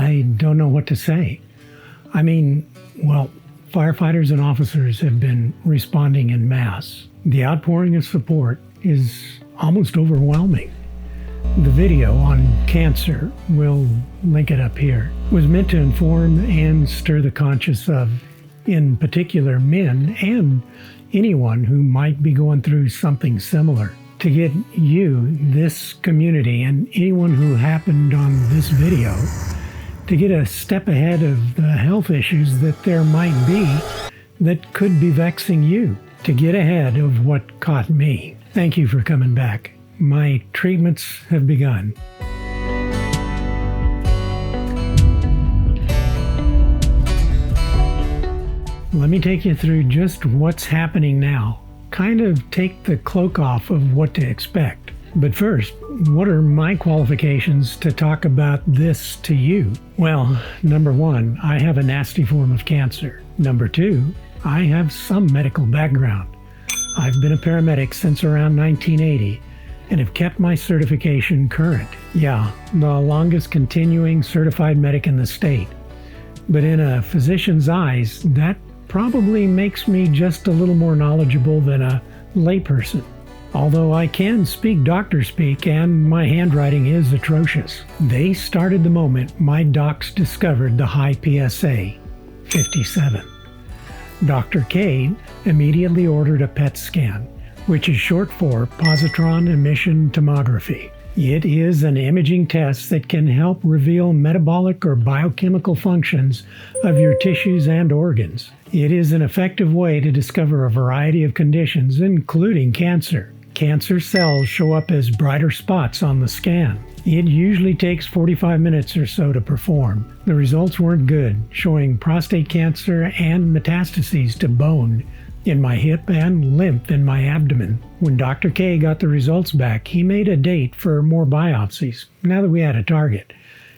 I don't know what to say. I mean, well, firefighters and officers have been responding en masse. The outpouring of support is almost overwhelming. The video on cancer, we'll link it up here, was meant to inform and stir the conscience of, in particular, men and anyone who might be going through something similar. To get you, this community, and anyone who happened on this video, to get a step ahead of the health issues that there might be that could be vexing you, to get ahead of what caught me. Thank you for coming back. My treatments have begun. Let me take you through just what's happening now. Kind of take the cloak off of what to expect. But first, what are my qualifications to talk about this to you? Well, number one, I have a nasty form of cancer. Number two, I have some medical background. I've been a paramedic since around 1980 and have kept my certification current. Yeah, the longest continuing certified medic in the state. But in a physician's eyes, that probably makes me just a little more knowledgeable than a layperson. Although I can speak doctor speak and my handwriting is atrocious. They started the moment my docs discovered the high PSA, 57. Dr. K immediately ordered a PET scan, which is short for positron emission tomography. It is an imaging test that can help reveal metabolic or biochemical functions of your tissues and organs. It is an effective way to discover a variety of conditions, including cancer. Cancer cells show up as brighter spots on the scan. It usually takes 45 minutes or so to perform. The results weren't good, showing prostate cancer and metastases to bone in my hip and lymph in my abdomen. When Dr. K got the results back, he made a date for more biopsies, now that we had a target.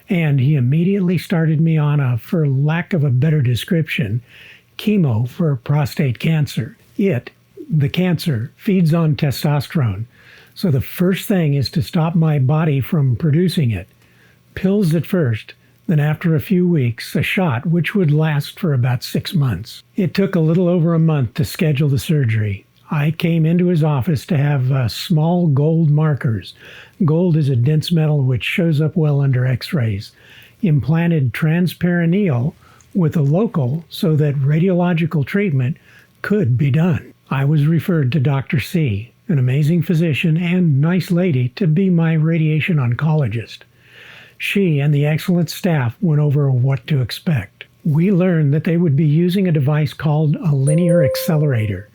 And he immediately started me on a, for lack of a better description, chemo for prostate cancer. The cancer, feeds on testosterone. So the first thing is to stop my body from producing it. Pills at first, then after a few weeks, a shot which would last for about 6 months. It took a little over a month to schedule the surgery. I came into his office to have small gold markers. Gold is a dense metal which shows up well under x-rays. Implanted transperineal with a local so that radiological treatment could be done. I was referred to Dr. C, an amazing physician and nice lady, to be my radiation oncologist. She and the excellent staff went over what to expect. We learned that they would be using a device called a linear accelerator.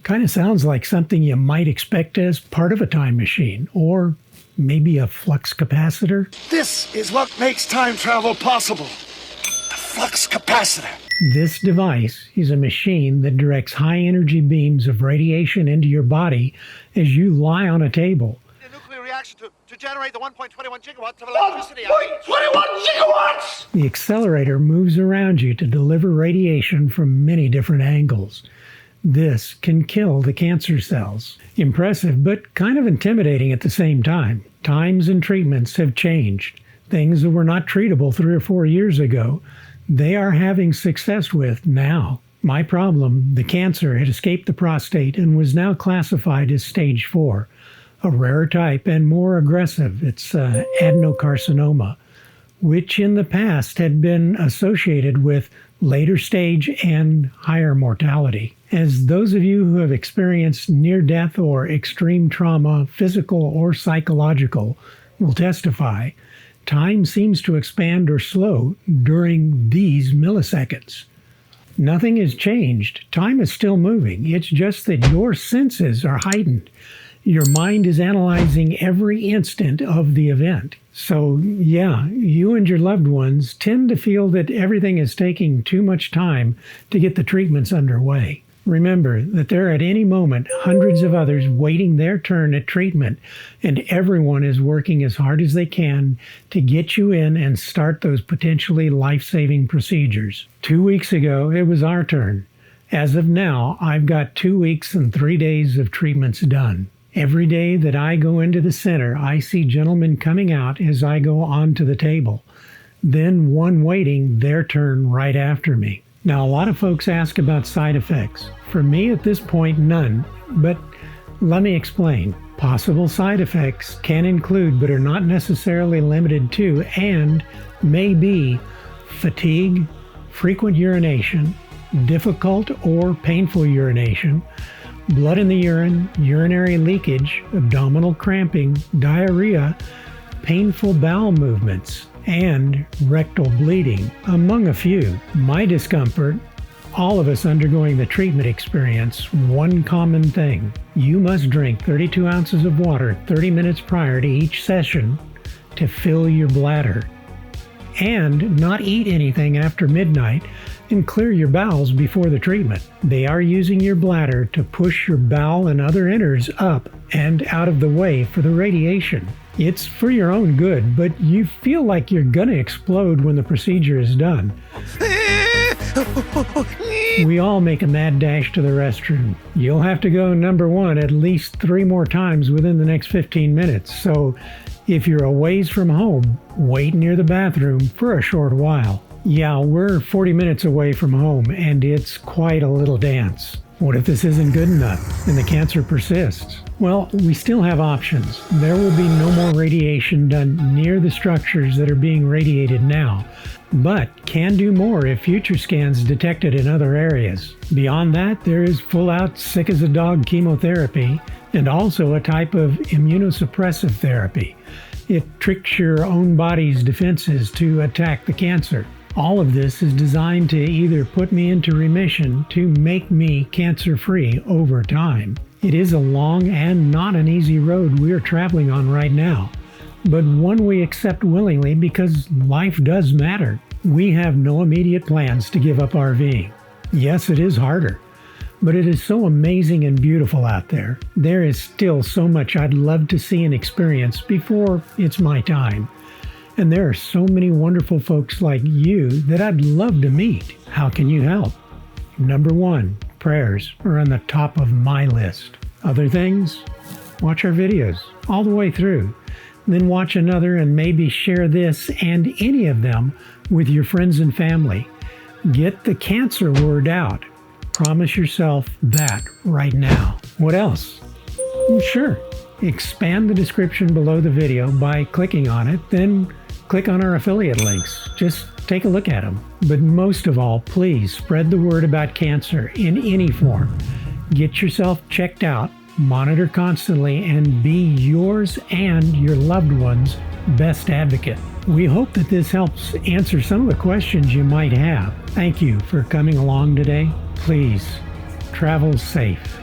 Kind of sounds like something you might expect as part of a time machine, or maybe a flux capacitor. This is what makes time travel possible. The flux capacitor. This device is a machine that directs high-energy beams of radiation into your body as you lie on a table. A nuclear reaction to generate the 1.21 gigawatts of electricity. 1.21 gigawatts! The accelerator moves around you to deliver radiation from many different angles. This can kill the cancer cells. Impressive, but kind of intimidating at the same time. Times and treatments have changed. Things that were not treatable 3 or 4 years ago, they are having success with now. My problem, the cancer, had escaped the prostate and was now classified as stage 4, a rarer type and more aggressive. It's adenocarcinoma, which in the past had been associated with later stage and higher mortality. As those of you who have experienced near-death or extreme trauma, physical or psychological, will testify, time seems to expand or slow during these milliseconds. Nothing has changed. Time is still moving. It's just that your senses are heightened. Your mind is analyzing every instant of the event. So yeah, you and your loved ones tend to feel that everything is taking too much time to get the treatments underway. Remember that there are at any moment hundreds of others waiting their turn at treatment, and everyone is working as hard as they can to get you in and start those potentially life-saving procedures. 2 weeks ago, it was our turn. As of now, I've got 2 weeks and 3 days of treatments done. Every day that I go into the center, I see gentlemen coming out as I go onto the table. then one waiting their turn right after me. Now, a lot of folks ask about side effects. For me at this point, none, but let me explain. Possible side effects can include, but are not necessarily limited to, and may be fatigue, frequent urination, difficult or painful urination, blood in the urine, urinary leakage, abdominal cramping, diarrhea, painful bowel movements, and rectal bleeding, among a few. My discomfort, all of us undergoing the treatment experience, one common thing. You must drink 32 ounces of water 30 minutes prior to each session to fill your bladder, and not eat anything after midnight, and clear your bowels before the treatment. They are using your bladder to push your bowel and other innards up and out of the way for the radiation. It's for your own good, but you feel like you're gonna explode when the procedure is done. We all make a mad dash to the restroom. You'll have to go number one at least 3 more times within the next 15 minutes. So if you're a ways from home, wait near the bathroom for a short while. Yeah, we're 40 minutes away from home, and it's quite a little dance. What if this isn't good enough and the cancer persists? Well, we still have options. There will be no more radiation done near the structures that are being radiated now, but can do more if future scans detect it in other areas. Beyond that, there is full-out sick-as-a-dog chemotherapy and also a type of immunosuppressive therapy. It tricks your own body's defenses to attack the cancer. All of this is designed to either put me into remission to make me cancer-free over time. It is a long and not an easy road we are traveling on right now, but one we accept willingly because life does matter. We have no immediate plans to give up RVing. Yes, it is harder, but it is so amazing and beautiful out there. There is still so much I'd love to see and experience before it's my time. And there are so many wonderful folks like you that I'd love to meet. How can you help? Number 1, prayers are on the top of my list. Other things? Watch our videos all the way through. Then watch another and maybe share this and any of them with your friends and family. Get the cancer word out. Promise yourself that right now. What else? Sure. Expand the description below the video by clicking on it, then click on our affiliate links. Just take a look at them. But most of all, please spread the word about cancer in any form. Get yourself checked out, monitor constantly, and be yours and your loved one's best advocate. We hope that this helps answer some of the questions you might have. Thank you for coming along today. Please, travel safe.